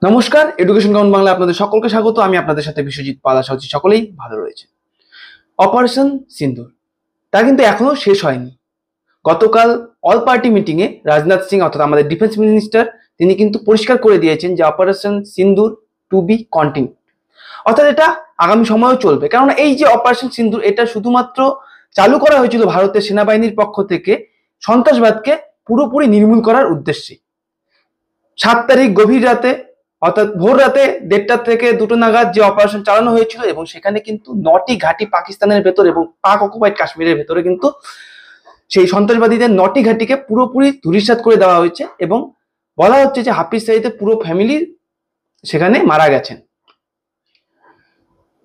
নমস্কার, education ground Bangla আপনাদের সকলকে স্বাগত। আমি আপনাদের সাথে বিশ্বজিৎ পাল। আশা করছি সকলেই ভালো রয়েছে। অপারেশন সিন্দুর তা কিন্তু এখনো শেষ হয়নি। গতকাল অল পার্টি মিটিং এ রাজনাথ সিং অর্থাৎ আমাদের ডিফেন্স মিনিস্টার তিনি কিন্তু পরিষ্কার করে দিয়েছেন যে operation Sindoor two be continue, অর্থাৎ এটা আগামী সময়েও চলবে। কারণ এই যে অপারেশন সিন্দুর এটা শুধুমাত্র চালু করা হয়েছিল ভারতের সেনাবাহিনীর পক্ষ থেকে সন্ত্রাসবাদকে পুরোপুরি নির্মূল করার উদ্দেশ্যে। 7 তারিখ গভীর রাতে অর্থাৎ ভোর রাতে 1:30 থেকে 2টো নাগাদ যে অপারেশন চালানো হয়েছিল এবং সেখানে কিন্তু 9টি ঘাঁটি পাকিস্তানের ভেতর এবং পাক অকুপাইড কাশ্মীরের ভেতরে কিন্তু সেই সন্ত্রাসবাদীদের 9টি ঘাঁটিকে পুরোপুরি ধূলিসাৎ করে দেওয়া হয়েছে এবং বলা হচ্ছে যে হাফিজ সাইদের পুরো ফ্যামিলি সেখানে মারা গেছেন।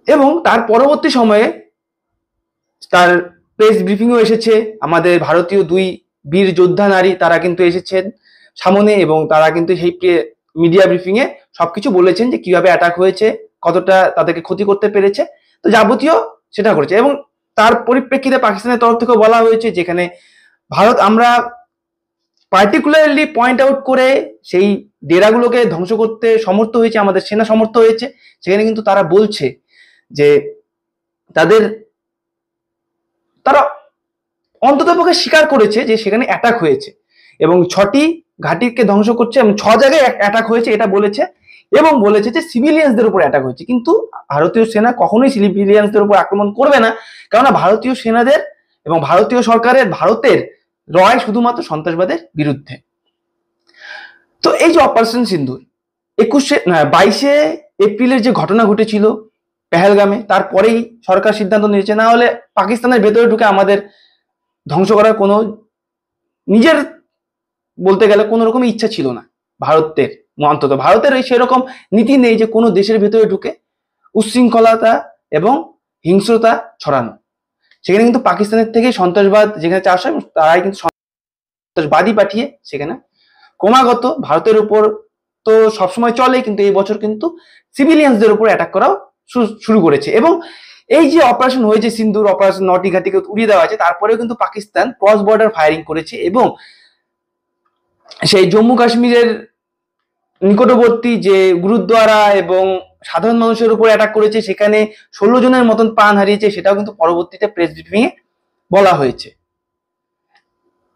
এবং তার পরবর্তী সময়ে তার প্রেস ব্রিফিংও এসেছে। আমাদের ভারতীয় 2 বীর যোদ্ধা নারী তারা কিন্তু এসেছেন সামনে এবং তারা কিন্তু সেই মিডিয়া ব্রিফিং এ সবকিছু বলেছেন যে কিভাবে অ্যাটাক হয়েছে, কতটা তাদেরকে ক্ষতি করতে পেরেছে, তো যাবতীয় সেটা করেছে। এবং তার পরিপ্রেক্ষিতে পাকিস্তানের তরফ থেকে বলা হয়েছে যেখানে ভারত আমরা পার্টিকুলারলি পয়েন্ট আউট করে সেই ডেরাগুলোকে ধ্বংস করতে সমর্থ হয়েছে, আমাদের সেনা সমর্থ হয়েছে। সেখানে কিন্তু তারা বলছে যে তারা অন্ততপক্ষে স্বীকার করেছে যে সেখানে অ্যাটাক হয়েছে এবং 6টি ঘাঁটিকে ধ্বংস করছে এবং 6 জায়গায় অ্যাটাক হয়েছে এটা বলেছে এবং বলেছে যে সিভিলিয়ানসদের উপর অ্যাটাক হয়েছে। কিন্তু ভারতীয় সেনা কখনোই সিভিলিয়ানসদের উপর আক্রমণ করবে না, কেননা ভারতীয় সেনাদের এবং ভারতীয় সরকারের ভারতের লড়াই শুধুমাত্র সন্ত্রাসবাদের বিরুদ্ধে। তো এই যে অপারেশন সিন্দুর 22 এপ্রিলের যে ঘটনা ঘটেছিল পেহেলগামে, তারপরেই সরকার সিদ্ধান্ত নিয়েছে না হলে পাকিস্তানের ভেতরে ঢুকে আমাদের ধ্বংস করার কোনো নিজের বলতে গেলে কোনো রকম ইচ্ছা ছিল না ভারতের। অন্তত ভারতের ওই সেরকম নীতি নেই যে কোনো দেশের ভেতরে ঢুকে উচ্ছৃঙ্খলতা এবং হিংস্রতা ছড়ানো। সেখানে কিন্তু পাকিস্তানের থেকে সন্ত্রাসবাদ যেখানে চাষ হয় তারাই কিন্তু সন্ত্রাসবাদী পাঠিয়ে সেখানে ক্রমাগত ভারতের উপর তো সবসময় চলে, কিন্তু এই বছর কিন্তু সিভিলিয়ানসদের উপর অ্যাটাক করাও শুরু করেছে। এবং এই যে অপারেশন হয়েছে সিন্দুর, অপারেশন 9টি ঘাঁটিকে উড়িয়ে দেওয়া হয়েছে, তারপরেও কিন্তু পাকিস্তান ক্রস বর্ডার ফায়ারিং করেছে এবং সেই জম্মু কাশ্মীরের নিকটবর্তী যে গুরুদ্বারা এবং সাধারণ মানুষের উপর অ্যাটাক করেছে, সেখানে 16 জনের মতন প্রাণ হারিয়েছে। সেটাও কিন্তু পরবর্তীতে প্রেস ব্রিফিং এ বলা হয়েছে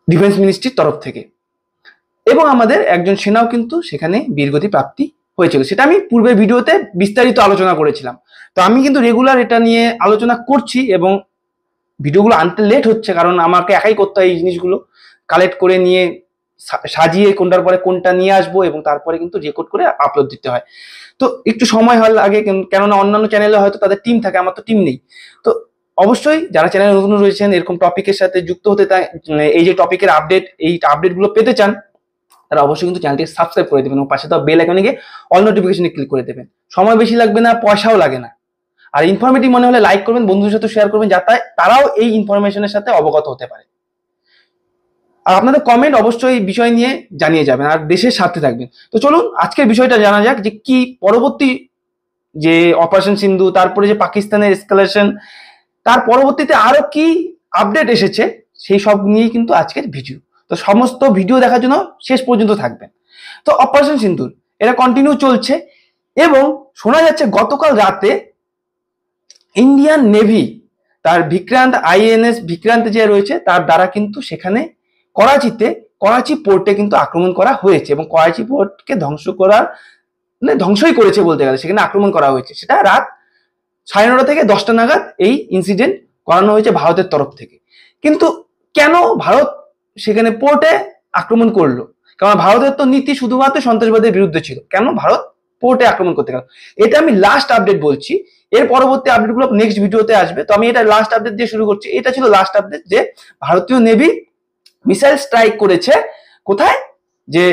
ডিফেন্স মিনিস্ট্রির তরফ থেকে। এবং আমাদের একজন সেনাও কিন্তু সেখানে বীরগতি প্রাপ্তি হয়েছিল, সেটা আমি পূর্বের ভিডিওতে বিস্তারিত আলোচনা করেছিলাম। তো আমি কিন্তু রেগুলার এটা নিয়ে আলোচনা করছি এবং ভিডিওগুলো আনতে লেট হচ্ছে কারণ আমাকে একাই করতে হয় এই জিনিসগুলো কালেক্ট করে নিয়ে সাজিয়ে কোনটার পরে কোনটা নিয়ে আসবো এবং তারপরে কিন্তু রেকর্ড করে আপলোড দিতে হয়। তো একটু সময় হয় লাগে, কেননা অন্যান্য চ্যানেলে হয়তো তাদের টিম থাকে, আমার তো টিম নেই। তো অবশ্যই যারা চ্যানেলে নতুন রয়েছেন এরকম টপিকের সাথে যুক্ত হতে এই যে টপিকের আপডেটগুলো পেতে চান তারা অবশ্যই কিন্তু চ্যানেলটি সাবস্ক্রাইব করে দেবেন এবং পাশে তো বেল আইকনে গিয়ে অল নোটিফিকেশনে ক্লিক করে দেবেন। সময় বেশি লাগবে না, পয়সাও লাগে না। আর ইনফরমেটিভ মনে হলে লাইক করবেন, বন্ধুদের সাথে শেয়ার করবেন যাতে তারাও এই ইনফরমেশনের সাথে অবগত হতে পারে। আর আপনাদের কমেন্ট অবশ্যই বিষয় নিয়ে জানিয়ে যাবেন আর দেশের স্বার্থে থাকবেন। তো চলুন আজকের বিষয়টা জানা যাক যে কি পরবর্তী যে অপারেশন সিন্ধু, তারপরে যে পাকিস্তানের এসকালেশন, তার পরবর্তীতে আরো কি আপডেট এসেছে সেই সব নিয়ে কিন্তু আজকের ভিডিও। তো সমস্ত ভিডিও দেখার জন্য শেষ পর্যন্ত থাকবেন। তো অপারেশন সিন্দুর এটা কন্টিনিউ চলছে এবং শোনা যাচ্ছে গতকাল রাতে ইন্ডিয়ান নেভি তার বিক্রান্ত আইএনএস বিক্রান্ত যে রয়েছে তার দ্বারা কিন্তু সেখানে করাচি পোর্টে কিন্তু আক্রমণ করা হয়েছে এবং করাচি পোর্টকে ধ্বংসই করেছে বলতে গেলে, সেখানে আক্রমণ করা হয়েছে। সেটা রাত 9:30 থেকে 10টা নাগাদ এই ইনসিডেন্ট করানো হয়েছে ভারতের তরফ থেকে। কিন্তু কেন ভারত সেখানে পোর্টে আক্রমণ করলো? কারণ ভারতের তো নীতি শুধুমাত্র সন্ত্রাসবাদের বিরুদ্ধে ছিল, কেন ভারত পোর্টে আক্রমণ করতে গেল? এটা আমি লাস্ট আপডেট বলছি, এর পরবর্তী আপডেটগুলো নেক্সট ভিডিওতে আসবে। তো আমি এটা লাস্ট আপডেট দিয়ে শুরু করছি। এটা ছিল লাস্ট আপডেট যে ভারতীয় নেভি মিসাইল স্ট্রাইক করেছে কোথায়, যে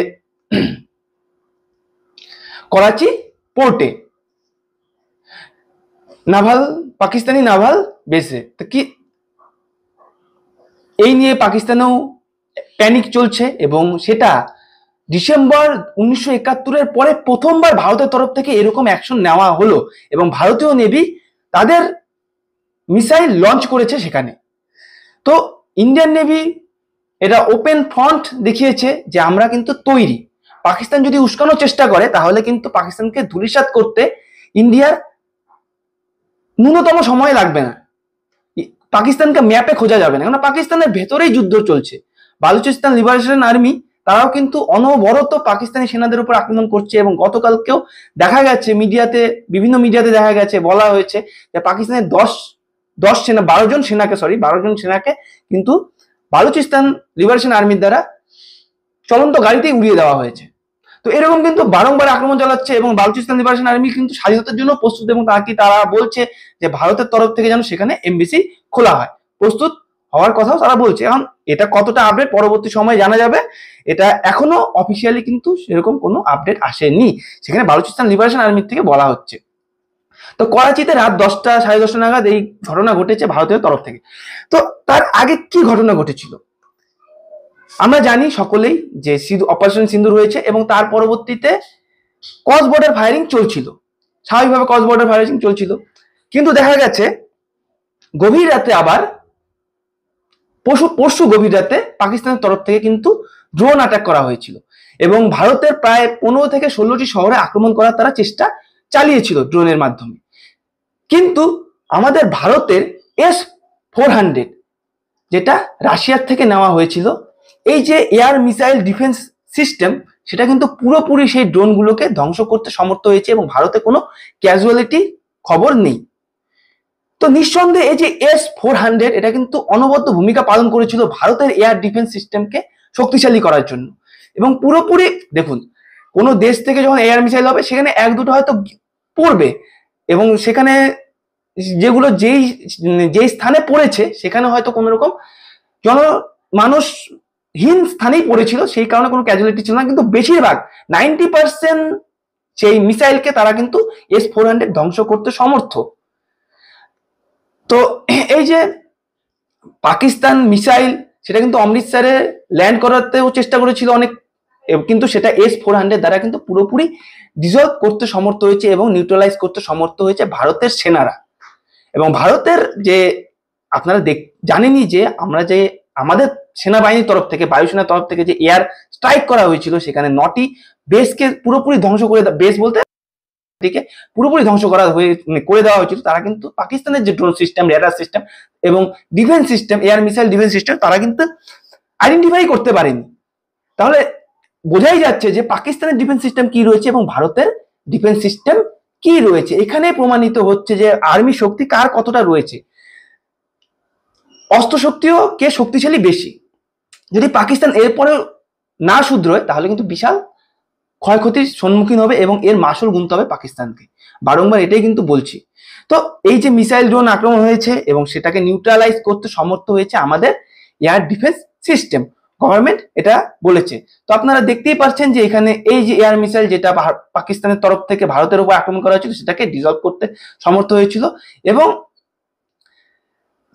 করাচি পোর্টে পাকিস্তানি নাভাল বেসে। তো কি এই নিয়ে পাকিস্তানেও প্যানিক চলছে এবং সেটা ডিসেম্বর 1971-এর পরে প্রথমবার ভারতের তরফ থেকে এরকম অ্যাকশন নেওয়া হলো এবং ভারতীয় নেভি তাদের মিসাইল লঞ্চ করেছে সেখানে। তো ইন্ডিয়ান নেভি এটা ওপেন ফ্রন্ট দেখিয়েছে যে আমরা কিন্তু তৈরি, পাকিস্তান যদি উস্কানোর চেষ্টা করে তাহলে কিন্তু পাকিস্তানকে ধূলিসাৎ করতে ইন্ডিয়ার ন্যূনতম সময় লাগবে না। পাকিস্তানকে ম্যাপে খোঁজা যাবে না, কারণ পাকিস্তানের ভেতরেই যুদ্ধ চলছে। বালুচিস্তান লিবারেশন আর্মি তারাও কিন্তু অনবরত পাকিস্তানি সেনাদের উপর আক্রমণ করছে, এবং গতকালকেও দেখা গেছে মিডিয়াতে, বিভিন্ন মিডিয়াতে দেখা গেছে, বলা হয়েছে যে পাকিস্তানের 12 জন সেনাকে কিন্তু বালুচিস্তান লিবারেশন আর্মির দ্বারা চলন্ত গাড়িতেই উড়িয়ে দেওয়া হয়েছে। তো এরকম কিন্তু বারংবার আক্রমণ চালাচ্ছে, এবং বালুচিস্তান লিবারেশন আর্মি কিন্তু স্বাধীনতার জন্য প্রস্তুত, এবং তারা বলছে যে ভারতের তরফ থেকে যেন সেখানে এমবিসি খোলা হয়, প্রস্তুত হওয়ার কথাও তারা বলছে। এখন এটা কতটা আপডেট পরবর্তী সময়ে জানা যাবে, এটা এখনো অফিসিয়ালি কিন্তু সেরকম কোনো আপডেট আসেনি, সেখানে বালুচিস্তান লিবারেশন আর্মির থেকে বলা হচ্ছে। তো করাচিতে রাত 10টা 10:30 নাগাদ এই ঘটনা ঘটেছে ভারতের তরফ থেকে। তো তার আগে কি ঘটনা ঘটেছিল আমরা জানি সকলেই, যে অপারেশন সিন্দুর হয়েছে, এবং তার পরবর্তীতে ক্রস বর্ডার ফায়ারিং চলছিল, স্বাভাবিকভাবে ক্রস বর্ডার ফায়ারিং চলছিল। কিন্তু দেখা গেছে গভীর রাতে আবার পরশু গভীর রাতে পাকিস্তানের তরফ থেকে কিন্তু ড্রোন অ্যাটাক করা হয়েছিল, এবং ভারতের প্রায় 15 থেকে 16টি শহরে আক্রমণ করার তারা চেষ্টা চালিয়েছিল ড্রোনের মাধ্যমে। কিন্তু আমাদের ভারতের S-400 যেটা রাশিয়ার থেকে নেওয়া হয়েছিল, এই যে এয়ার মিসাইল ডিফেন্স সিস্টেম, সেটা কিন্তু পুরোপুরি সেই ড্রোনগুলোকে ধ্বংস করতে সমর্থ হয়েছে, এবং ভারতে কোনো ক্যাজুয়ালিটি খবর নেই। তো নিঃসন্দেহে এই যে S-400 এটা কিন্তু অনবদ্য ভূমিকা পালন করেছিল ভারতের এয়ার ডিফেন্স সিস্টেমকে শক্তিশালী করার জন্য, এবং পুরোপুরি দেখুন, কোনো দেশ থেকে যখন এয়ার মিসাইল হবে সেখানে 1-2টো হয়তো পড়বে, এবং সেখানে যেগুলো যেই স্থানে পড়েছে সেখানে হয়তো কোনো রকম মানুষহীন স্থানেই পড়েছিল, সেই কারণে কোনো ক্যাজুয়ালিটি ছিল না। কিন্তু বেশিরভাগ 90% সেই মিসাইলকে তারা কিন্তু S-400 ধ্বংস করতে সমর্থ। তো এই যে পাকিস্তান মিসাইল, সেটা কিন্তু অমৃতসরে ল্যান্ড করাতেও চেষ্টা করেছিল অনেক, কিন্তু সেটা S-400 দ্বারা কিন্তু পুরোপুরি ডিসলভ করতে সমর্থ হয়েছে, এবং নিউট্রালাইজ করতে সমর্থ হয়েছে ভারতের সেনারা। এবং ভারতের যে আপনারা জানেনই যে আমাদের সেনাবাহিনীর তরফ থেকে, বায়ুসেনার তরফ থেকে যে এয়ার স্ট্রাইক করা হয়েছিল, সেখানে 9টি বেসকে পুরোপুরি ধ্বংস করে, বেস বলতে পুরোপুরি ধ্বংস করে দেওয়া হয়েছিল। তারা কিন্তু পাকিস্তানের যে ড্রোন সিস্টেম, রেডার সিস্টেম এবং defence system, air missile defence system, তারা কিন্তু আইডেন্টিফাই করতে পারেনি। তাহলে বোঝাই যাচ্ছে যে পাকিস্তানের ডিফেন্স সিস্টেম কি রয়েছে এবং ভারতের ডিফেন্স সিস্টেম কি রয়েছে। এখানে প্রমাণিত হচ্ছে যে আর্মি শক্তি কার কতটা রয়েছে, অস্ত্র শক্তিও কে শক্তিশালী বেশি। যদি পাকিস্তান এরপরেও না শুধরোয় তাহলে কিন্তু বিশাল ক্ষয়ক্ষতির সম্মুখীন হবে, এবং এর মাসুল গুনতে হবে পাকিস্তানকে। বারংবার এটাই কিন্তু বলছি। তো এই যে মিসাইল ড্রোন আক্রমণ হয়েছে এবং সেটাকে নিউট্রালাইজ করতে সমর্থ হয়েছে আমাদের এয়ার ডিফেন্স সিস্টেম, গভর্নমেন্ট এটা বলেছে। তো আপনারা দেখতেই পাচ্ছেন যে এখানে এই যে এয়ার মিসাইল যেটা পাকিস্তানের তরফ থেকে ভারতের উপর আক্রমণ করা হয়েছিল, সেটাকে ডিসলভ করতে সমর্থ হয়েছিল, এবং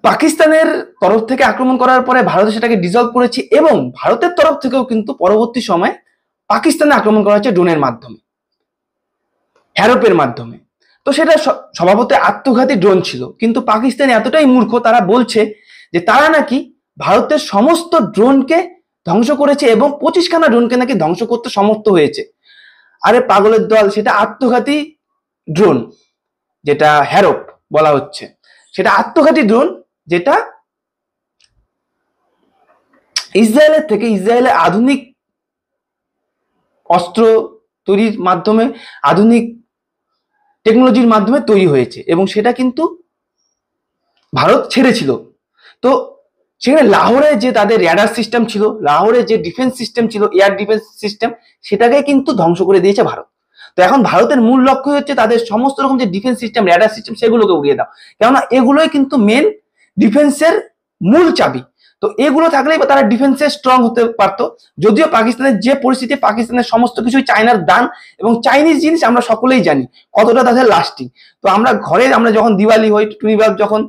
পাকিস্তানের তরফ থেকে আক্রমণ করার পরে ভারত সেটাকে ডিসলভ করেছে, এবং ভারতের তরফ থেকেও কিন্তু পরবর্তী সময় পাকিস্তানে আক্রমণ করা হচ্ছে ড্রোনের মাধ্যমে, হ্যারোপের মাধ্যমে। তো সেটা স্বভাবতই আত্মঘাতী ড্রোন ছিল, কিন্তু পাকিস্তান এতটাই মূর্খ, তারা বলছে যে তারা নাকি ভারতের সমস্ত ড্রোনকে ধ্বংস করেছে, এবং 25খানা ড্রোনকে নাকি ধ্বংস করতে সমর্থ হয়েছে। আরে পাগলের দল, সেটা আত্মঘাতী ড্রোন, যেটা হ্যারোপ বলা হচ্ছে, সেটা আত্মঘাতী ড্রোন, যেটা ইসরায়েলের আধুনিক অস্ত্র তৈরির মাধ্যমে, আধুনিক টেকনোলজির মাধ্যমে তৈরি হয়েছে, এবং সেটা কিন্তু ভারত ছেড়েছিল। তো সেখানে লাহোরে যে তাদের রেডার সিস্টেম ছিল, লাহোরে যে ডিফেন্স সিস্টেম ছিল, এয়ার ডিফেন্স সিস্টেম, সেটাকে কিন্তু ধ্বংস করে দিয়েছে ভারত। তো এখন ভারতের মূল লক্ষ্য হচ্ছে তাদের সমস্ত রকম যে ডিফেন্স সিস্টেম, রেডার সিস্টেম, সেগুলোকে উড়িয়ে দাও, কেননা এগুলোই কিন্তু মেন ডিফেন্সের মূল চাবি। তো এগুলো থাকলেই তারা ডিফেন্সে স্ট্রং হতে পারতো। যদিও পাকিস্তানের যে পরিস্থিতি, পাকিস্তানের সমস্ত কিছুই চায়নার দান, এবং চাইনিজ জিনিস আমরা সকলেই জানি কতটা তাদের লাস্টিং। তো আমরা ঘরে যখন দিওয়ালি হই, টুনি বাল্ব যখন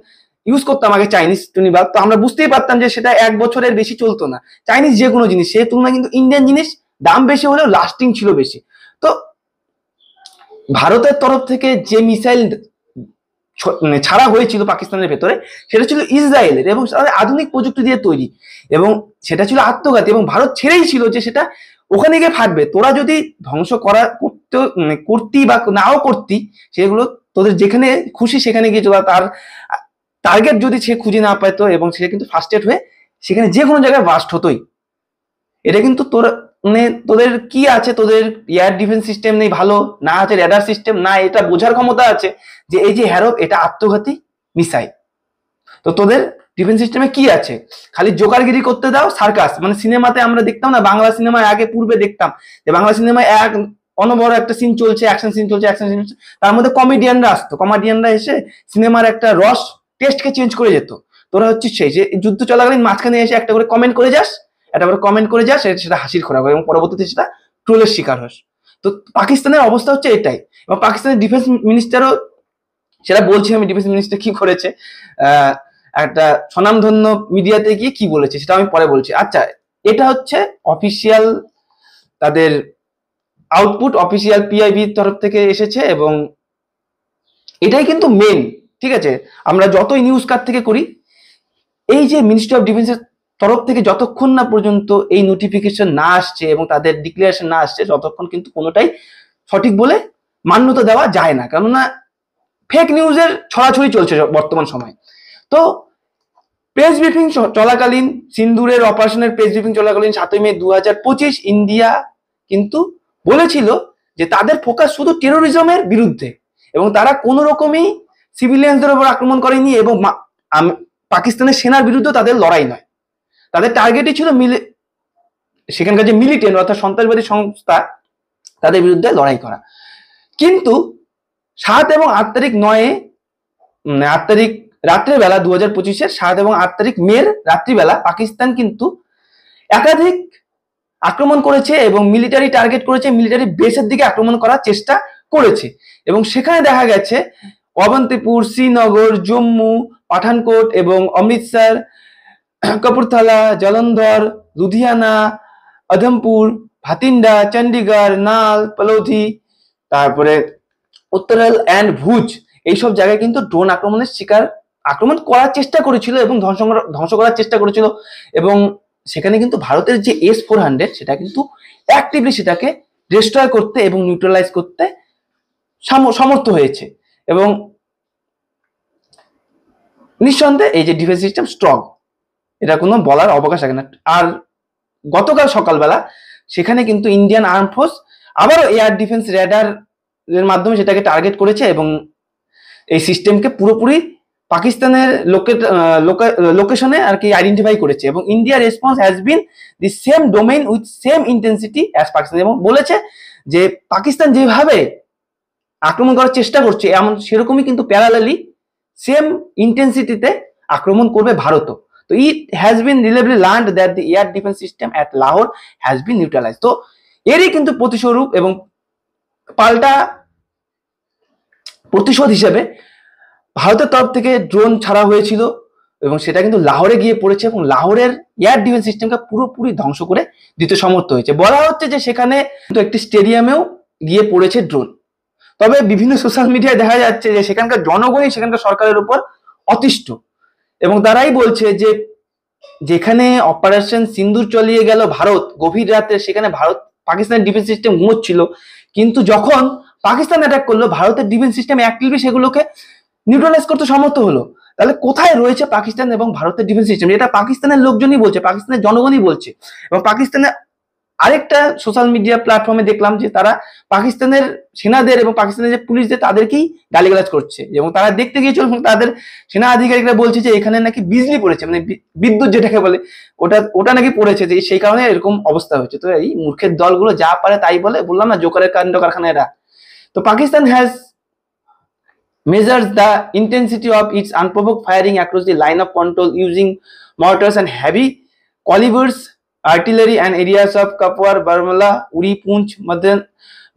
ইউজ করতাম আগে, চাইনিজ টুনি বাল্ব, তো আমরা বুঝতেই পারতাম যে সেটা 1 বছরের বেশি চলতো না। চাইনিজ যে কোনো জিনিস, সেই তুলনায় কিন্তু ইন্ডিয়ান জিনিস দাম বেশি হলেও লাস্টিং ছিল বেশি। তো ভারতের তরফ থেকে যে মিসাইল ছাড়া হয়েছিল পাকিস্তানের ভেতরে, সেটা ছিল ইসরায়েলের, এবং আধুনিক প্রযুক্তি দিয়ে তৈরি, এবং সেটা ছিল আত্মঘাতী, এবং ভারত ছেড়েই ছিল যে সেটা ওখানে গিয়ে ফাটবে। তোরা যদি ধ্বংস করতি বা নাও করতি, সেগুলো তোদের যেখানে খুশি সেখানে গিয়ে তোরা তার টার্গেট যদি সে খুঁজে না পাইতো এবং সে কিন্তু ফার্স্টেড হয়ে সেখানে যে কোনো জায়গায় বাস্ট হতোই। এটা কিন্তু তোদের কি আছে, তোদের এয়ার ডিফেন্স সিস্টেম নেই ভালো, না আছে রেডার সিস্টেম, না এটা বোঝার ক্ষমতা আছে যে এই যে হ্যারপ এটা আত্মঘাতী মিসাইল। তো তোদের ডিফেন্স সিস্টেমে কি আছে? খালি জোকারগিরি করতে দাও, সার্কাস। মানে সিনেমাতে আমরা দেখতাম না, বাংলা সিনেমায় আগে পূর্বে দেখতাম যে বাংলা সিনেমায় এক অনবর একটা সিন চলছে, অ্যাকশন সিন চলছে, তার মধ্যে কমেডিয়ানরা আসতো, কমেডিয়ানরা এসে সিনেমার একটা রস টেস্টকে চেঞ্জ করে যেত। তোরা হচ্ছে সেই যে যুদ্ধ চলাকালীন মাঝখানে এসে একটা করে কমেন্ট করে যাস, সেটা হাসির খোরাক এবং পরবর্তীতে সেটা ট্রোলের শিকার হস। তো পাকিস্তানের অবস্থা হচ্ছে এটাই। এবং পাকিস্তানের ডিফেন্স মিনিস্টারও সেটা বলছি, আমি ডিফেন্স মিনিস্টার কি করেছে, একটা স্বনামধন্য মিডিয়াতে গিয়ে কি বলেছে সেটা আমি পরে বলছি। আচ্ছা, এটা হচ্ছে অফিসিয়াল তাদের আউটপুট, অফিসিয়াল পিআইবির তরফ থেকে এসেছে এবং এটাই কিন্তু মেন। ঠিক আছে, আমরা যতই নিউজ কার থেকে করি, এই যে মিনিস্ট্রি অফ ডিফেন্সের তরফ থেকে যতক্ষণ না পর্যন্ত এই নোটিফিকেশন না আসছে এবং তাদের ডিক্লারেশন না আসছে, ততক্ষণ কিন্তু কোনোটাই সঠিক বলে মান্যতা দেওয়া যায় না। কেননা ফেক নিউজের ছড়াছড়ি চলছে বর্তমান সময়। তো প্রেস ব্রিফিং চলাকালীন, সিন্দুরের অপারেশনের প্রেস ব্রিফিং চলাকালীন 7 মে 2025 ইন্ডিয়া কিন্তু বলেছিল যে তাদের ফোকাস শুধু টেরোরিজমের বিরুদ্ধে এবং তারা কোনো রকমই সিভিলিয়ানদের উপর আক্রমণ করেনি এবং পাকিস্তানের সেনার বিরুদ্ধে তাদের লড়াই নয়। তাদের টার্গেটই ছিল সেখানকার যে মিলিটেন্ট অর্থাৎ সন্ত্রাসবাদী সংস্থা, তাদের বিরুদ্ধে লড়াই করা। কিন্তু 7 এবং 8 তারিখ 8 তারিখ রাত্রিবেলা 2025-এর 7 এবং 8 তারিখ মের রাত্রিবেলা পাকিস্তান কিন্তু একাধিক আক্রমণ করেছে এবং মিলিটারি টার্গেট করেছে, মিলিটারি বেসের দিকে আক্রমণ করার চেষ্টা করেছে। এবং সেখানে দেখা গেছে অবন্তিপুর, শ্রীনগর, জম্মু, পাঠানকোট এবং অমৃতসর, কপুরথালা, জলন্ধর, লুধিয়ানা, আধমপুর, ভাতিন্ডা, চণ্ডীগড়, নাল, পলোধি, তারপরে উত্তরাল অ্যান্ড ভুজ, এইসব জায়গায় কিন্তু ড্রোন আক্রমণ করার চেষ্টা করেছিল এবং ধ্বংস করার চেষ্টা করেছিল। এবং সেখানে কিন্তু ভারতের যে S-400 সেটা কিন্তু অ্যাক্টিভলি সেটাকে ডিস্ট্রয় করতে এবং নিউট্রালাইজ করতে সমর্থ হয়েছে। এবং নিঃসন্দেহে এই যে ডিফেন্স সিস্টেম স্ট্রং, এটা কোনো বলার অবকাশ রাখে না। আর গতকাল সকালবেলা সেখানে কিন্তু ইন্ডিয়ান আর্ম ফোর্স আবারও এয়ার ডিফেন্স রেডার এর মাধ্যমে সেটাকে টার্গেট করেছে এবং এই সিস্টেমকে পুরোপুরি পাকিস্তানের লোকেশনে আর কি আইডেন্টিফাই করেছে। এবং ইন্ডিয়ার response has been the same domain with same intensity as Pakistan. এবং বলেছে যে পাকিস্তান যেভাবে আক্রমণ করার চেষ্টা করছে সেরকমই কিন্তু প্যারালালি সেম ইন্টেন্সিটিতে আক্রমণ করবে ভারতও। তো it has been reliably learned that the air defence system at Lahore has been neutralise. তো এরই কিন্তু প্রতিস্বরূপ এবং পাল্টা প্রতিশোধ হিসেবে ভারতের তরফ থেকে ড্রোন ছাড়া হয়েছিল এবং সেটা কিন্তু লাহোরে গিয়ে পড়েছে এবং লাহোরের এয়ার ডিফেন্স সিস্টেমকে পুরোপুরি ধ্বংস করে দিতে সমর্থ হয়েছে। বলা হচ্ছে যে সেখানে কিন্তু একটি স্টেডিয়ামেও গিয়ে পড়েছে ড্রোন। তবে বিভিন্ন সোশ্যাল মিডিয়ায় দেখা যাচ্ছে যে সেখানকার জনগণই সেখানকার সরকারের উপর অতিষ্ঠ এবং তারাই বলছে যে যেখানে অপারেশন সিন্দুর চালিয়ে গেল ভারত গভীর রাতে, সেখানে পাকিস্তানের ডিফেন্স সিস্টেম ঘুমোচ্ছিল, কিন্তু যখন পাকিস্তান অ্যাটাক করলো ভারতের ডিফেন্স সিস্টেম অ্যাক্টিভলি সেগুলোকে নিউট্রালাইজ করতে সমর্থ হলো। তাহলে কোথায় রয়েছে পাকিস্তান এবং ভারতের ডিফেন্স সিস্টেম? এটা পাকিস্তানের লোকজনই বলছে, পাকিস্তানের জনগণই বলছে। এবং পাকিস্তানের আরেকটা সোশ্যাল মিডিয়া প্ল্যাটফর্মে দেখলাম যে তারা পাকিস্তানের সেনাদের এবং পাকিস্তানের যে পুলিশদের তাদেরকেই গালিগালাজ করছে এবং তারা দেখতে গিয়েছিল এবং তাদের সেনা আধিকারিকরা বলছে যে এখানে নাকি বিজলি পড়েছে, মানে বিদ্যুৎ যেটাকে বলে ওটা নাকি পড়েছে, যে সেই কারণে এরকম অবস্থা হয়েছে। তো এই মূর্খের দলগুলো যা পারে তাই বলে, বললাম না জোকারের কাণ্ড কারখানা এরা। তো Pakistan has measures the intensity of its unprovoked firing across the line of control using mortars and heavy calibers artillery and areas of Kapwar, Barmala, Uri, Poonch,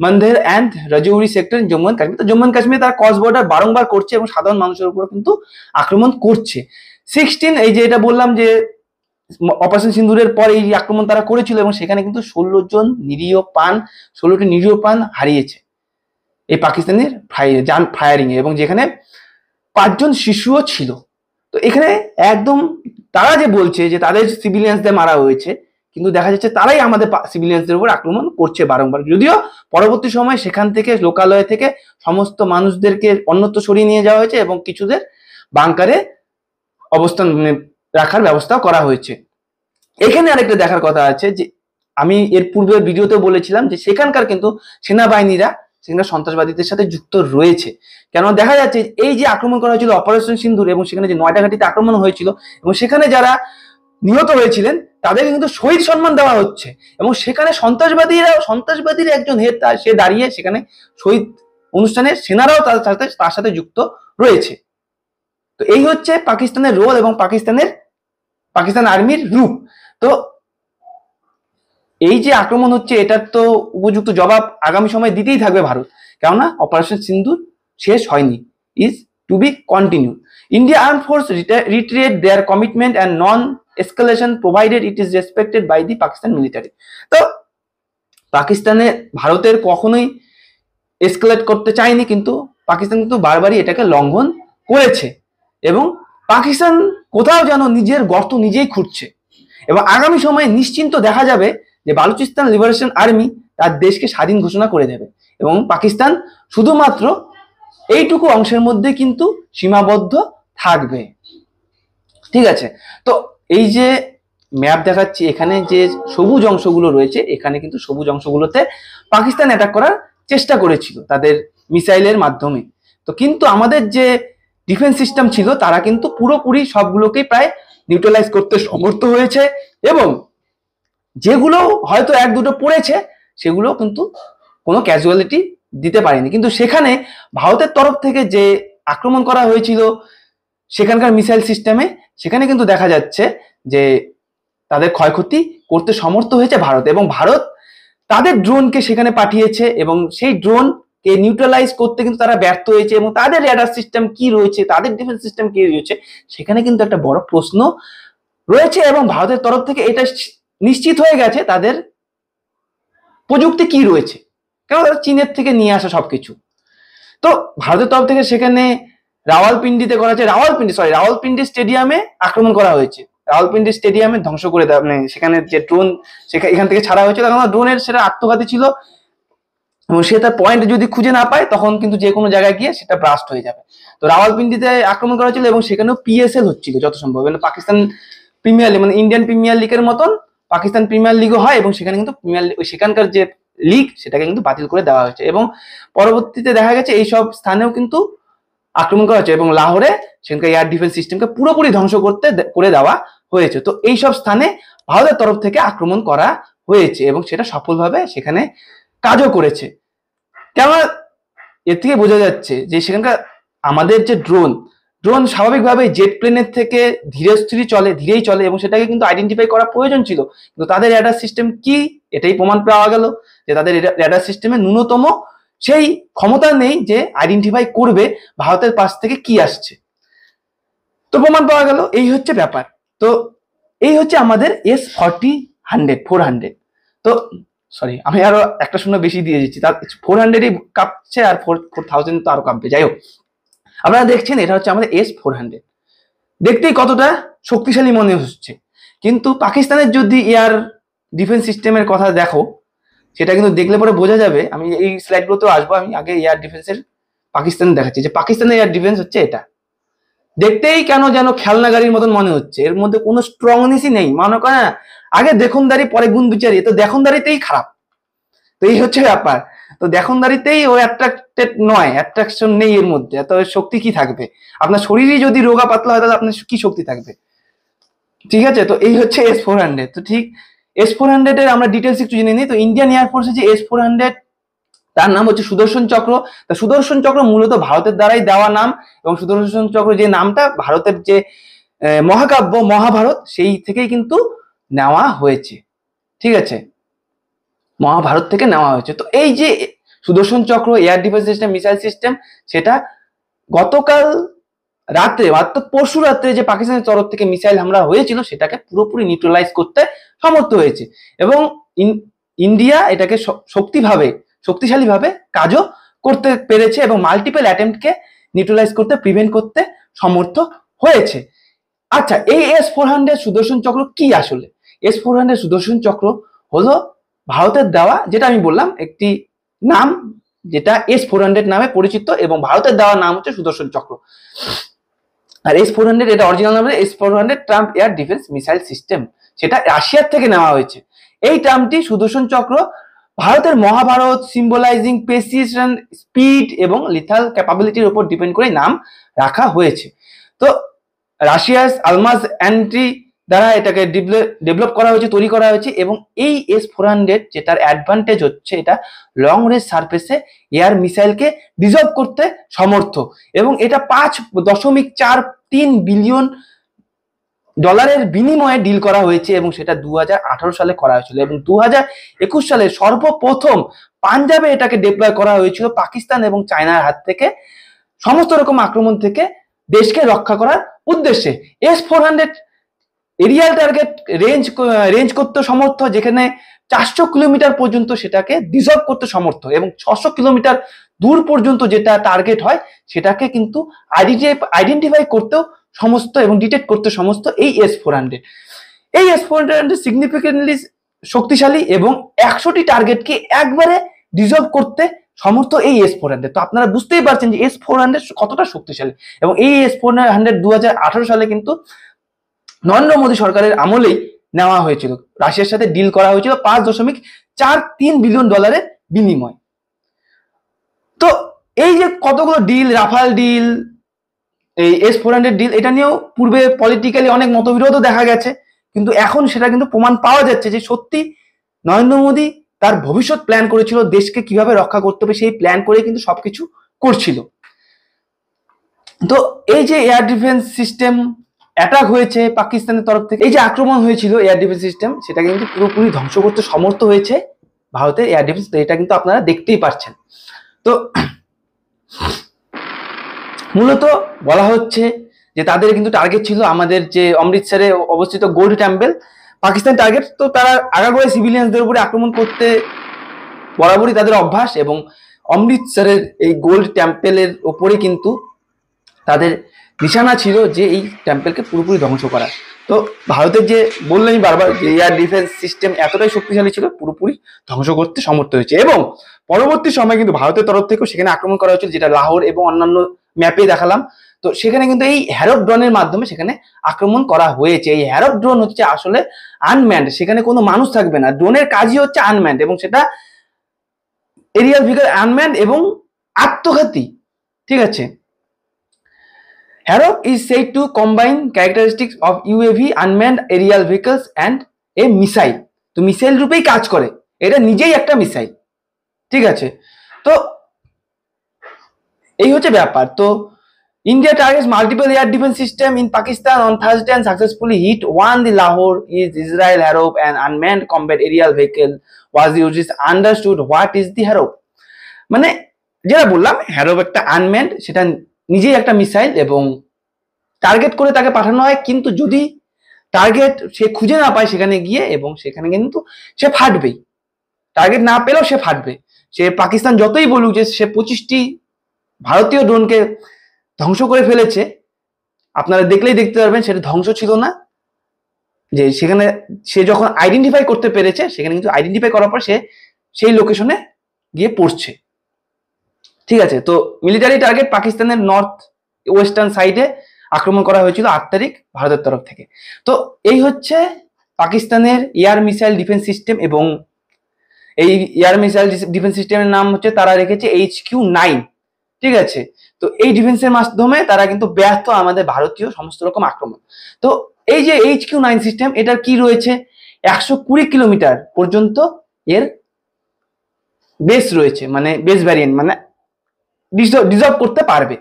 Mandher and Rajouri sector in Jammu and Kashmir। তো Jammu and Kashmir তার cross border বারংবার করছে এবং সাধারণ মানুষের উপর কিন্তু আক্রমণ করছে। 16 এই যে এটা বললাম যে অপারেশন সিন্দুরের পর এই আক্রমণ তারা করেছিল এবং সেখানে কিন্তু 16টি নিরীহ প্রাণ হারিয়েছে এই পাকিস্তানের ফায়ারিং এ এবং যেখানে 5 জন শিশুও ছিল। তো এখানে একদম তারা যে বলছে যে তাদের সিভিলিয়ানসদের মারা হয়েছে, কিন্তু দেখা যাচ্ছে তারাই আমাদের সিভিলিয়ানদের উপর আক্রমণ করছে বারংবার। যদিও পরবর্তী সময় সেখান থেকে লোকালয় থেকে সমস্ত মানুষদেরকে অন্যত্র সরিয়ে নিয়ে যাওয়া হয়েছে এবং কিছুদের বাংকারে অবস্থান রাখার ব্যবস্থা করা হয়েছে। এখানে আরেকটা দেখার কথা আছে যে আমি এর পূর্বের ভিডিওতেও বলেছিলাম যে সেখানকার কিন্তু সেনাবাহিনীরা সেখানে সন্ত্রাসবাদীদের সাথে যুক্ত রয়েছে। কেন দেখা যাচ্ছে এই যে আক্রমণ করা হয়েছিল অপারেশন সিন্দুর এবং সেখানে যে 9টা ঘাঁটিতে আক্রমণ হয়েছিল এবং সেখানে যারা নিহত হয়েছিলেন তাদের কিন্তু শহীদ সম্মান দেওয়া হচ্ছে এবং সেখানে সন্ত্রাসবাদীর একজন হেড সে দাঁড়িয়ে সেখানে শহীদ অনুষ্ঠানে সেনারাও তার সাথে যুক্ত রয়েছে। তো এই হচ্ছে পাকিস্তানের রোল এবং পাকিস্তান আর্মির রূপ। তো এই যে আক্রমণ হচ্ছে এটার তো উপযুক্ত জবাব আগামী সময় দিতেই থাকবে ভারত, কেননা অপারেশন সিন্দুর শেষ হয়নি, is to be continue. India arm force retreat their commitment and non escalation provided it is respected by the Pakistan military. তো পাকিস্তানে ভারতের কখনোই এসকেলেট করতে চায়নি, কিন্তু পাকিস্তান কিন্তু বারবারই এটাকে লঙ্ঘন করেছে এবং পাকিস্তান কোথাও যেন নিজের গর্ত নিজেই খুঁড়ছে এবং আগামী সময়ে নিশ্চিন্ত দেখা যাবে যে বালুচিস্তান লিবারেশন আর্মি তার দেশকে স্বাধীন ঘোষণা করে দেবে এবং পাকিস্তান শুধুমাত্র এইটুকু অংশের মধ্যে কিন্তু সীমাবদ্ধ থাকবে। ঠিক আছে, তো এই যে ম্যাপ দেখাচ্ছি এখানে যে সবুজ অংশগুলো রয়েছে, এখানে কিন্তু সবুজ অংশগুলোতে পাকিস্তান অ্যাটাক করার চেষ্টা করেছিল তাদের মিসাইলের মাধ্যমে। তো কিন্তু আমাদের যে ডিফেন্স সিস্টেম ছিল তারা কিন্তু পুরোপুরি সবগুলোকেই প্রায় নিউট্রালাইজ করতে সমর্থ হয়েছে এবং যেগুলো হয়তো এক দুটো পড়েছে সেগুলো কিন্তু কোনো ক্যাজুয়ালিটি দিতে পারেনি। কিন্তু সেখানে ভারতের তরফ থেকে যে আক্রমণ করা হয়েছিল সেখানকার মিসাইল সিস্টেমে, সেখানে কিন্তু দেখা যাচ্ছে যে তাদের ক্ষয়ক্ষতি করতে সমর্থ হয়েছে ভারত এবং ভারত তাদের ড্রোনকে সেখানে পাঠিয়েছে এবং সেই ড্রোনকে নিউট্রালাইজ করতে কিন্তু তারা ব্যর্থ হয়েছে এবং তাদের রেডার সিস্টেম কি রয়েছে, তাদের ডিফেন্স সিস্টেম কি রয়েছে, সেখানে কিন্তু একটা বড় প্রশ্ন রয়েছে এবং ভারতের তরফ থেকে এটা নিশ্চিত হয়ে গেছে তাদের প্রযুক্তি কি রয়েছে, কেন তারা চীনের থেকে নিয়ে আসা সবকিছু। তো ভারতের তরফ থেকে সেখানে রাওয়ালপিন্ডিতে করা হয়েছে, রাওয়ালপিন্ডি স্টেডিয়ামে আক্রমণ করা হয়েছে, রাওয়ালপিন্ডি স্টেডিয়ামে ধ্বংস করে দেওয়া, মানে সেখানে যে ড্রোন এখান থেকে ছাড়া হয়েছে তখন ড্রোনের সেটা আত্মঘাতী ছিল এবং সে তার পয়েন্ট যদি খুঁজে না পায় তখন কিন্তু যে কোনো জায়গায় গিয়ে সেটা ব্লাস্ট হয়ে যাবে। তো রাওয়ালপিন্ডিতে আক্রমণ করা হয়েছিল এবং সেখানেও পিএসএল হচ্ছিল যত সম্ভব, মানে পাকিস্তান প্রিমিয়ার লিগ, মানে ইন্ডিয়ান প্রিমিয়ার লিগের মতন পাকিস্তান প্রিমিয়ার লিগও হয় এবং সেখানে কিন্তু সেখানকার যে লিগ সেটাকে কিন্তু বাতিল করে দেওয়া হয়েছে এবং পরবর্তীতে দেখা গেছে এইসব স্থানেও কিন্তু আক্রমণ করা হয়েছে এবং লাহোরে সেখানকার এয়ার ডিফেন্স সিস্টেমকে পুরোপুরি ধ্বংস করে দেওয়া হয়েছে। তো এইসব স্থানে ভারতের তরফ থেকে আক্রমণ করা হয়েছে এবং সেটা সফলভাবে সেখানে কাজও করেছে। কেননা এর থেকে বোঝা যাচ্ছে যে সেখানকার আমাদের যে ড্রোন স্বাভাবিকভাবে জেট প্লেনের থেকে ধীরেই চলে এবং সেটাকে কিন্তু আইডেন্টিফাই করা প্রয়োজন ছিল, কিন্তু তাদের রেডার সিস্টেম কি এটাই প্রমাণ পাওয়া গেল যে তাদের রেডার সিস্টেমে ন্যূনতম সেই ক্ষমতা নেই যে আইডেন্টিফাই করবে ভারতের পাশ থেকে কি আসছে। তো প্রমাণ পাওয়া গেল, এই হচ্ছে ব্যাপার। তো এই হচ্ছে আমাদের S-400। তো সরি আমি আরো একটা শূন্য বেশি দিয়ে দিচ্ছি, তার 400ই কাঁপছে আর 4000 তো আরো কাঁপবে। যাই হোক, আপনারা দেখছেন এটা হচ্ছে আমাদের S-400, দেখতেই কতটা শক্তিশালী মনে হচ্ছে, কিন্তু পাকিস্তানের যদি এয়ার ডিফেন্স সিস্টেমের কথা দেখো সেটা কিন্তু দেখলে পরে বোঝা যাবে। আমি এই স্লাইডগুলোতেও আসবো, আমি আগে এয়ার ডিফেন্সের পাকিস্তান দেখাচ্ছি যে পাকিস্তানের এয়ার ডিফেন্স হচ্ছে এটা। দেখতেই কেন যেন খেলনা গাড়ির মতন মনে হচ্ছে, এর মধ্যে কোনো স্ট্রংনেসই নেই, মনে করে না আগে দেখনদারি পরে গুণ বিচারি, তো দেখনদারিতেই খারাপ। তো এই হচ্ছে ব্যাপার, তো দেখনদারিতেই ও অ্যাট্রাক্টেড নয়, অ্যাট্রাকশন নেই এর মধ্যে, এত শক্তি কি থাকবে? আপনার শরীরই যদি রোগা পাতলা হয় তাহলে আপনার কি শক্তি থাকবে? ঠিক আছে, তো এই হচ্ছে S-400। তো ঠিক S-400 এর আমরা ডিটেলস একটু জেনে নিই। তো ইন্ডিয়ান এয়ারফোর্সের যে S-400 তার নাম হচ্ছে সুদর্শন চক্র। তা সুদর্শন চক্র মূলত ভারতের দ্বারাই দেওয়া নাম এবং সুদর্শন চক্র যে নামটা ভারতের যে মহাকাব্য মহাভারত সেই থেকেই কিন্তু নেওয়া হয়েছে। ঠিক আছে, মহাভারত থেকে নেওয়া হয়েছে। তো এই যে সুদর্শন চক্র air defence system missile system, সেটা গতকাল রাত্রে অর্থাৎ পরশু রাত্রে যে পাকিস্তানের তরফ থেকে মিসাইল হামলা হয়েছিল সেটাকে পুরোপুরি নিউট্রালাইজ করতে সমর্থ হয়েছে এবং ইন্ডিয়া এটাকে শক্তিশালীভাবে কাজও করতে পেরেছে এবং মাল্টিপল অ্যাটেম্পটকে নিউট্রালাইজ করতে প্রিভেন্ট করতে সমর্থ হয়েছে। আচ্ছা, এই S-400 সুদর্শন চক্র কি আসলে? S-400 সুদর্শন চক্র হলো ভারতের দেওয়া, যেটা আমি বললাম, একটি নাম যেটা S-400 নামে পরিচিত, এবং ভারতের দেওয়া নাম হচ্ছে সুদর্শন চক্র। আর S-400 এটা অরিজিনাল নাম S-400 Trump air defence missile system, সেটা রাশিয়ার থেকে নেওয়া হয়েছে। এই টার্মটি সুদর্শন চক্র ভারতের মহাভারত সিম্বলাইজিং প্রেসিশন, স্পিড এবং লিথাল ক্যাপাবিলিটির উপর ডিপেন্ড করে নাম রাখা হয়েছে। তো রাশিয়াস আলমাজ অ্যান্ট্রি দ্বারা এটাকে ডেভেলপ করা হয়েছে, তৈরি করা হয়েছে, এবং এই S-400 যেটার অ্যাডভান্টেজ হচ্ছে এটা লং রেঞ্জ সারফেসে এয়ার মিসাইলকে ডিজলভ করতে সমর্থ, এবং এটা 5.43 বিলিয়ন ডলারের বিনিময়ে ডিল করা হয়েছে, এবং সেটা 2018 সালে করা হয়েছিল, এবং 2021 সালে সর্বপ্রথম পাঞ্জাবে এটাকে ডিপ্লয় করা হয়েছিল পাকিস্তান এবং চায়নার হাত থেকে সমস্ত রকম আক্রমণ থেকে দেশকে রক্ষা করার উদ্দেশ্যে। S-400 এরিয়াল টার্গেট রেঞ্জ করতে সমর্থ, যেখানে 400 কিলোমিটার পর্যন্ত সেটাকে ডিজলভ করতে সমর্থ, এবং 600 কিলোমিটার দূর পর্যন্ত যেটা টার্গেট হয় সেটাকে কিন্তু আইডেন্টিফাই করতেও সমস্ত এবং ডিটেক্ট করতে সমস্ত এই S-400। এই S-400 সিগনিফিকেন্টলি শক্তিশালী এবং 100টি টার্গেটকে একবারে ডিজলভ করতে সমর্থ এই S-400। তো আপনারা বুঝতেই পারছেন যে S-400 কতটা শক্তিশালী, এবং এই S-400 2018 সালে কিন্তু নরেন্দ্র মোদী সরকারের আমলেই নেওয়া হয়েছিল, রাশিয়ার সাথে ডিল করা হয়েছিল 5.43 বিলিয়ন ডলারের বিনিময়। তো এই যে কতগুলো ডিল, রাফাল ডিল, এই S-400 ডিল, এটা নিয়েও পূর্বে পলিটিক্যালি অনেক মতবিরোধও দেখা গেছে, কিন্তু এখন সেটা কিন্তু প্রমাণ পাওয়া যাচ্ছে যে সত্যি নরেন্দ্র মোদী তার ভবিষ্যৎ প্ল্যান করেছিল, দেশকে কিভাবে রক্ষা করতে হবে সেই প্ল্যান করে কিন্তু সবকিছু করছিল। তো এই যে এয়ার ডিফেন্স সিস্টেম অ্যাটাক হয়েছে পাকিস্তানের তরফ থেকে, এই যে আক্রমণ হয়েছিল এয়ার ডিফেন্স সিস্টেম, সেটা কিন্তু পুরোপুরি ধ্বংস করতে সমর্থ হয়েছে ভারতের এয়ার ডিফেন্স। তো এটা কিন্তু আপনারা দেখতেই পাচ্ছেন। তো মূলত বলা হচ্ছে যে তাদের কিন্তু টার্গেট ছিল আমাদের যে অমৃতসরে অবস্থিত গোল্ড টেম্পল, পাকিস্তান টার্গেট। তো তারা আগাগোড়া সিভিলিয়ানদের উপরে আক্রমণ করতে বরাবরই তাদের অভ্যাস, এবং অমৃতসরের এই গোল্ড টেম্পলের ওপরে কিন্তু তাদের নিশানা ছিল যে এই টেম্পলকে পুরোপুরি ধ্বংস করা। তো ভারতের যে বললেন বারবার যে এয়ার ডিফেন্স সিস্টেম এতটাই শক্তিশালী ছিল, পুরোপুরি ধ্বংস করতে সমর্থ হয়েছে, এবং পরবর্তী সময় কিন্তু ভারতের তরফ থেকেও সেখানে আক্রমণ করা হয়েছিল, যেটা লাহোর এবং অন্যান্য ম্যাপে দেখালাম। তো সেখানে কিন্তু এই হ্যারপ ড্রোনের মাধ্যমে সেখানে আক্রমণ করা হয়েছে। এই হ্যারপ ড্রোন হচ্ছে আসলে আনম্যান্ড, সেখানে কোনো মানুষ থাকবে না, ড্রোনের কাজই হচ্ছে আনম্যান্ড, এবং সেটা এরিয়াল ভেহিকল আনম্যান্ড এবং আত্মঘাতী। ঠিক আছে, Harop is said to combine characteristics of UAV, unmanned aerial vehicles and a missile। তো মিসাইল রূপেই কাজ করে, এটা নিজেই একটা মিসাইল। ঠিক আছে, তো এই হচ্ছে ব্যাপার। তো India targets multiple air defense system in Pakistan on Thursday and successfully hit one. The Lahore is Israel Harop, an unmanned combat aerial vehicle was used. Is understood what is the Harop? মানে যেটা বললাম, হ্যারোপ একটা unmanned, সেটা নিজেই একটা missile, এবং target করে তাকে পাঠানো হয়, কিন্তু যদি টার্গেট সে খুঁজে না পায় সেখানে গিয়ে, এবং সেখানে কিন্তু সে ফাটবেই, টার্গেট না পেলেও সে ফাটবে। সে পাকিস্তান যতই বলুক যে সে 25টি ভারতীয় ড্রোনকে ধ্বংস করে ফেলেছে, আপনারা দেখলেই দেখতে পারবেন সেটা ধ্বংস ছিল না, যে সেখানে সে যখন আইডেন্টিফাই করতে পেরেছে, সেখানে কিন্তু আইডেন্টিফাই করার পর সে সেই লোকেশনে গিয়ে পড়ছে। ঠিক আছে, তো মিলিটারি টার্গেট পাকিস্তানের নর্থ ওয়েস্টার্ন সাইডে আক্রমণ করা হয়েছিল 8 তারিখ ভারতের তরফ থেকে। তো এই হচ্ছে পাকিস্তানের এয়ার মিসাইল ডিফেন্স সিস্টেম, এবং এই এয়ার মিসাইল ডিফেন্স সিস্টেমের নাম হচ্ছে তারা রেখেছে HQ-9। ঠিক আছে, তো এই ডিফেন্সের মাধ্যমে তারা কিন্তু ব্যর্থ আমাদের ভারতীয় সমস্ত রকম আক্রমণ। তো এই যে HQ-9 সিস্টেম, এটার কি রয়েছে, 120 কিলোমিটার পর্যন্ত এর বেস রয়েছে, মানে বেস ভ্যারিয়েন্ট, মানে ডিজলভ করতে পারবে।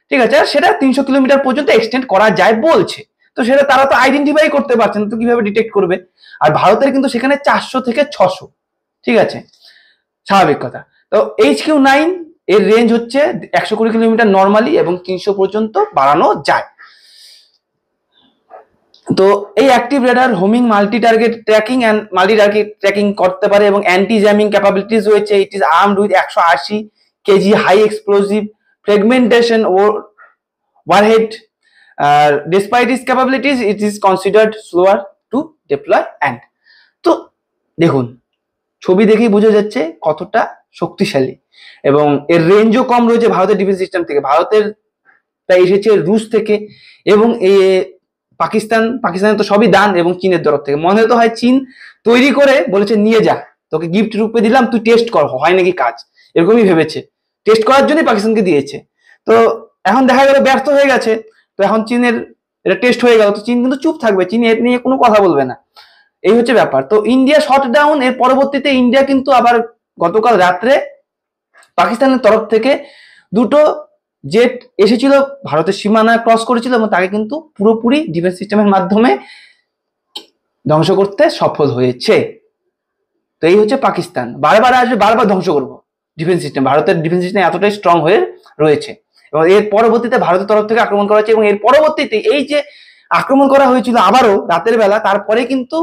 ঠিক আছে, সেটা 300 কিলোমিটার পর্যন্ত এক্সটেন্ড করা যায় বলছে। তো সেটা তারা তো আইডেন্টিফাই করতে পারছে না, তো কিভাবে ডিটেক্ট করবে? আর ভারতের কিন্তু সেখানে 400 থেকে 600। ঠিক আছে, স্বাভাবিক কথা। তো HQ-9 এর রেঞ্জ হচ্ছে 120 কিলোমিটার নর্মালি, এবং 300 পর্যন্ত বাড়ানো যায়। তো এই active radar homing multi target tracking করতে পারে, এবং অ্যান্টি জ্যামিং ক্যাপাবিলিটিস রয়েছে। It is armed with 180 KG high explosive fragmentation warhead. Despite its capabilities, it is considered slower to deploy and। তো দেখুন ছবি দেখেই বোঝা যাচ্ছে কতটা শক্তিশালী, এবং এর রেঞ্জও কম রয়েছে ভারতের ডিফেন্স সিস্টেম থেকে। ভারতের তাই এসেছে রুশ থেকে, এবং পাকিস্তানের তো সবই দান, এবং চীনের তরফ থেকে। মনে তো হয় চীন তৈরি করে বলেছে নিয়ে যা, তোকে গিফট রূপে দিলাম, তুই টেস্ট কর হয় নাকি কাজ, এরকমই ভেবেছে। টেস্ট করার জন্যই পাকিস্তানকে দিয়েছে। তো এখন দেখা গেল ব্যর্থ হয়ে গেছে, তো এখন চীনের এটা টেস্ট হয়ে গেল, তো চীন কিন্তু চুপ থাকবে, চীন এর নিয়ে কোনো কথা বলবে না। এই হচ্ছে ব্যাপার। তো ইন্ডিয়া শট ডাউন, এর পরবর্তীতে ইন্ডিয়া কিন্তু আবার গতকাল রাত্রে পাকিস্তানের তরফ থেকে দুটো জেট এসেছিল, ভারতের সীমানা ক্রস করেছিল, এবং তাকে কিন্তু পুরোপুরি ডিফেন্স সিস্টেমের মাধ্যমে ধ্বংস করতে সফল হয়েছে। তো এই হচ্ছে পাকিস্তান, বারবার আসবে, বারবার ধ্বংস করবো ডিফেন্স সিস্টেম। ভারতের ডিফেন্স সিস্টেম এতটাই স্ট্রং হয়ে রয়েছে, এবং এর পরবর্তীতে ভারতের তরফ থেকে আক্রমণ করা হয়েছে। এবং এর পরবর্তীতে এই যে আক্রমণ করা হয়েছিল আবারও রাতের বেলা, তারপরে কিন্তু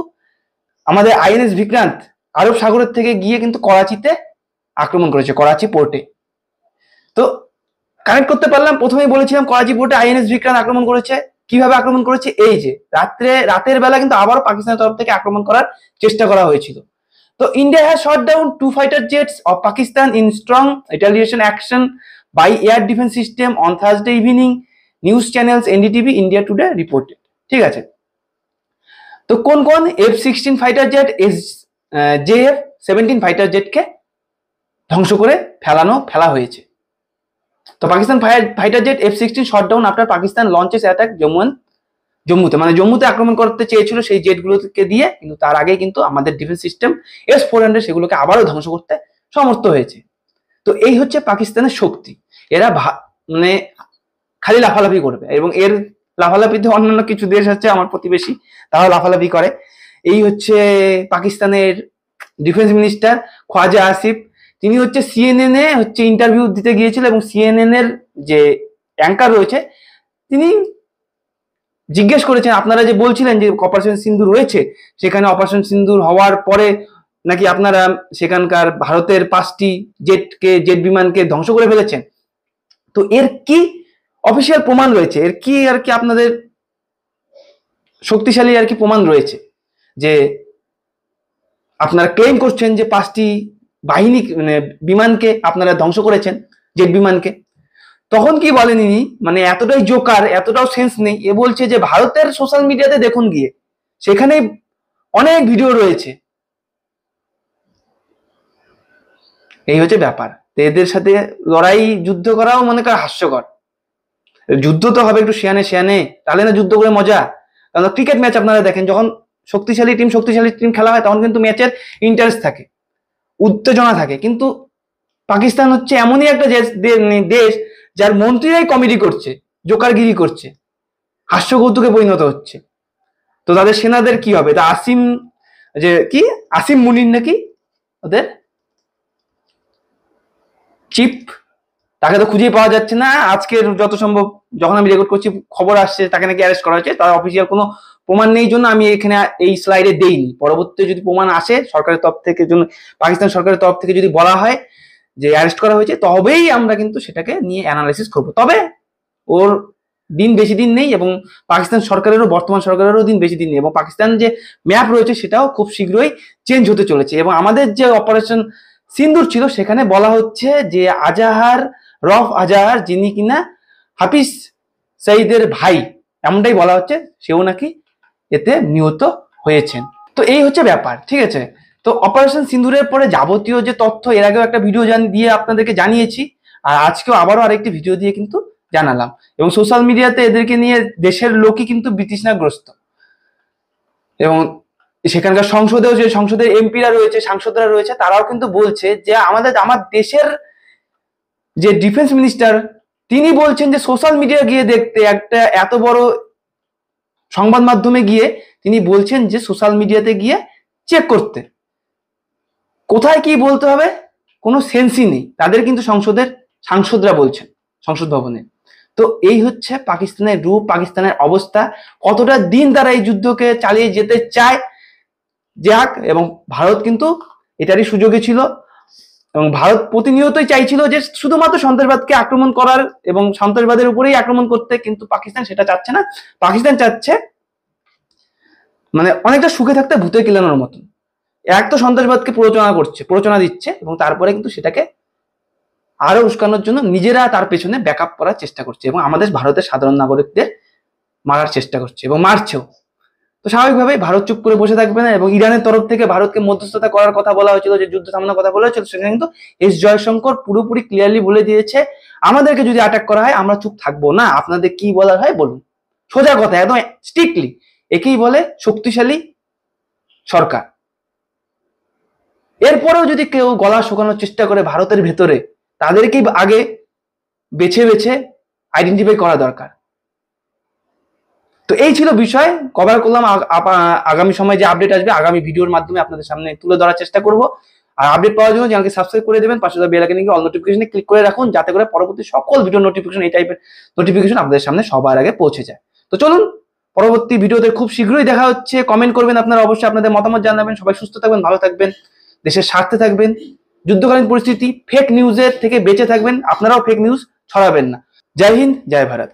আমাদের আইএনএস বিক্রান্ত আরব সাগরের থেকে গিয়ে কিন্তু করাচিতে আক্রমণ করেছে, করাচি পোর্টে। তো কানেক্ট করতে পারলাম, প্রথমেই বলেছিলাম করাচি পোর্টে আইএনএস বিক্রান্ত আক্রমণ করেছে। কিভাবে আক্রমণ করেছে, এই যে রাতের বেলা কিন্তু আবারও পাকিস্তানের তরফ থেকে আক্রমণ করার চেষ্টা করা হয়েছিল। তো India has shot down 2 fighter jets of Pakistan in strong retaliation action by air defence system on Thursday evening, news channels NDTV India Today reported. ঠিক আছে, তো কোন কোন F-16 fighter jet JF-17 fighter জেটকে ধ্বংস করে ফেলা হয়েছে। তো Pakistan fighter jet F-16 shot down after Pakistan launches attack জম্মুতে, মানে জম্মুতে আক্রমণ করতে চেয়েছিল সেই জেটগুলোকে দিয়ে, কিন্তু তার আগে কিন্তু আমাদের ডিফেন্স সিস্টেম S-400 সেগুলোকে আবারও ধ্বংস করতে সমর্থ হয়েছে। তো এই হচ্ছে পাকিস্তানের শক্তি। এরা মানে খালি লাফালাফি করবে, এবং এর লাফালাফিতে অন্যান্য কিছু দেশ আছে আমার প্রতিবেশী, তারাও লাফালাফি করে। এই হচ্ছে পাকিস্তানের ডিফেন্স মিনিস্টার খ্বাজা আসিফ, তিনি হচ্ছে CNN এ হচ্ছে ইন্টারভিউ দিতে গিয়েছিল, এবং CNN এর যে অ্যাঙ্কার রয়েছে তিনি জিজ্ঞেস করেছেন, আপনারা যে বলছিলেন যে অপারেশন সিন্দুর রয়েছে, সেখানে অপারেশন সিন্দুর হওয়ার পরে নাকি আপনারা সেখানকার ভারতের 5টি জেট বিমানকে ধ্বংস করে ফেলেছেন, তো এর কি অফিসিয়াল প্রমাণ রয়েছে, এর কি আর কি আপনাদের শক্তিশালী আর কি প্রমাণ রয়েছে যে আপনারা ক্লেম করছেন যে 5টি বাহিনী মানে বিমানকে আপনারা ধ্বংস করেছেন, জেট বিমানকে? তখন কি বলেন ইনি, মানে এতটাই জোকার, এতটাও সেন্স নেই, এ বলছে যে ভারতের সোশ্যাল মিডিয়াতে দেখুন গিয়ে, সেখানে অনেক ভিডিও রয়েছে। এই হচ্ছে ব্যাপার। এদের সাথে লড়াই যুদ্ধ করাও মনে কর হাস্যকর। যুদ্ধ তো হবে একটু শিয়ানে, তাহলে না যুদ্ধ করে মজা। কারণ ক্রিকেট ম্যাচ আপনারা দেখেন, যখন শক্তিশালী টিম খেলা হয়, তখন কিন্তু ম্যাচের ইন্টারেস্ট থাকে, উত্তেজনা থাকে। কিন্তু পাকিস্তান হচ্ছে এমনই একটা দেশ যার মন্ত্রীরাই কমেডি করছে, জোকারগিরি করছে, হাস্য কৌতুকে পরিণত হচ্ছে। তো তাদের সেনাদের কি হবে? তা আসিম মুনির নাকি ওদের চিফ, তাকে তো খুঁজেই পাওয়া যাচ্ছে না। আজকের যত সম্ভব যখন আমি রেকর্ড করছি খবর আসছে তাকে নাকি অ্যারেস্ট করা হয়েছে, তার অফিসিয়াল কোনো প্রমাণ নেই জন্য আমি এখানে এই স্লাইডে দেইনি। পরবর্তীতে যদি প্রমাণ আসে সরকারের তরফ থেকে, পাকিস্তান সরকারের তরফ থেকে যদি বলা হয় যে অ্যারেস্ট করা হয়েছে, তবেই আমরা কিন্তু সেটাকে নিয়ে অ্যানালাইসিস করব। তবে ওর দিন বেশি দিন নেই, এবং পাকিস্তান সরকারেরও, বর্তমান সরকারেরও দিন বেশি দিন নেই, এবং পাকিস্তান যে ম্যাপ রয়েছে সেটাও খুব শীঘ্রই চেঞ্জ হতে চলেছে। এবং আমাদের যে অপারেশন সিন্দুর ছিল সেখানে বলা হচ্ছে যে রফ আজাহার, যিনি কিনা হাফিজ সঈদের ভাই, এমনটাই বলা হচ্ছে, সেও নাকি এতে নিহত হয়েছেন। তো এই হচ্ছে ব্যাপার, ঠিক আছে। তো অপারেশন সিন্দুরের পরে যাবতীয় যে তথ্য, এর আগেও একটা ভিডিও দিয়ে আপনাদেরকে জানিয়েছি, আর আজকেও আবারও আরেকটি ভিডিও দিয়ে কিন্তু জানালাম। এবং সোশ্যাল মিডিয়াতে এদেরকে নিয়ে দেশের লোকই কিন্তু বিতৃষ্ণাগ্রস্ত, এবং সেখানকার সংসদের এমপিরা রয়েছে, সাংসদরা রয়েছে, তারাও কিন্তু বলছে যে আমার দেশের যে ডিফেন্স মিনিস্টার, তিনি বলছেন যে সোশ্যাল মিডিয়া গিয়ে দেখতে, একটা এত বড় সংবাদ মাধ্যমে গিয়ে তিনি বলছেন যে সোশ্যাল মিডিয়াতে গিয়ে চেক করতে, কোথায় কি বলতে হবে কোনো সেন্সই নেই তাদের, কিন্তু সাংসদরা বলছেন সংসদ ভবনে। তো এই হচ্ছে পাকিস্তানের রূপ, পাকিস্তানের অবস্থা, কতটা দিন তারা এই যুদ্ধকে চালিয়ে যেতে চায় যাক। এবং ভারত কিন্তু এটারই সুযোগে ছিল, এবং ভারত প্রতিনিয়তই চাইছিল যে শুধুমাত্র সন্ত্রাসবাদকে আক্রমণ করার এবং সন্ত্রাসবাদের উপরেই আক্রমণ করতে, কিন্তু পাকিস্তান সেটা চাচ্ছে না। পাকিস্তান চাচ্ছে মানে অনেকটা সুখে থাকতে ভূতে কিলানোর মতন। এক তো সন্ত্রাসবাদকে প্ররোচনা দিচ্ছে, এবং তারপরে কিন্তু সেটাকে আরো উস্কানোর জন্য নিজেরা তার পেছনে ব্যাকআপ করার চেষ্টা করছে, এবং আমাদের ভারতের সাধারণ নাগরিকদের মারার চেষ্টা করছে এবং মারছেও। তো স্বাভাবিকভাবেই ভারত চুপ করে বসে থাকবে না, এবং ইরানের তরফ থেকে ভারতকে মধ্যস্থতা করার কথা বলা হয়েছিল, যে যুদ্ধ থামানোর কথা বলা হয়েছিল, সেখানে কিন্তু এস জয়শঙ্কর পুরোপুরি ক্লিয়ারলি বলে দিয়েছে, আমাদেরকে যদি অ্যাটাক করা হয় আমরা চুপ থাকবো না, আপনাদের কি বলার হয় বলুন। সোজা কথা, একদম স্ট্রিক্টলি। একেই বলে শক্তিশালী সরকার। এরপরেও যদি কেউ গলা শুকানোর চেষ্টা করে ভারতের ভেতরে, তাদেরকেই আগে বেছে বেছে আইডেন্টিফাই করা দরকার। তো এই ছিল বিষয়, কভার করলাম। আগামী সময় যে আপডেট আসবে আগামী ভিডিওর মাধ্যমে আপনাদের সামনে তুলে ধরার চেষ্টা করব। আর আপডেট পাওয়ার জন্য চ্যানেলকে সাবস্ক্রাইব করে দেবেন, পাশে বেল আইকনে গিয়ে অল নোটিফিকেশনে ক্লিক করে রাখুন, যাতে করে পরবর্তী সকল ভিডিও নোটিফিকেশন, এই টাইপের নোটিফিকেশন আপনাদের সামনে সবার আগে পৌঁছে যায়। তো চলুন, পরবর্তী ভিডিওতে খুব শীঘ্রই দেখা হচ্ছে। কমেন্ট করবেন আপনারা, অবশ্যই আপনাদের মতামত জানাবেন। সবাই সুস্থ থাকবেন, ভালো থাকবেন, দেশের স্বার্থে থাকবেন। যুদ্ধকালীন পরিস্থিতি, ফেক নিউজের থেকে বেঁচে থাকবেন, আপনারাও ফেক নিউজ ছড়াবেন না। জয় হিন্দ, জয় ভারত।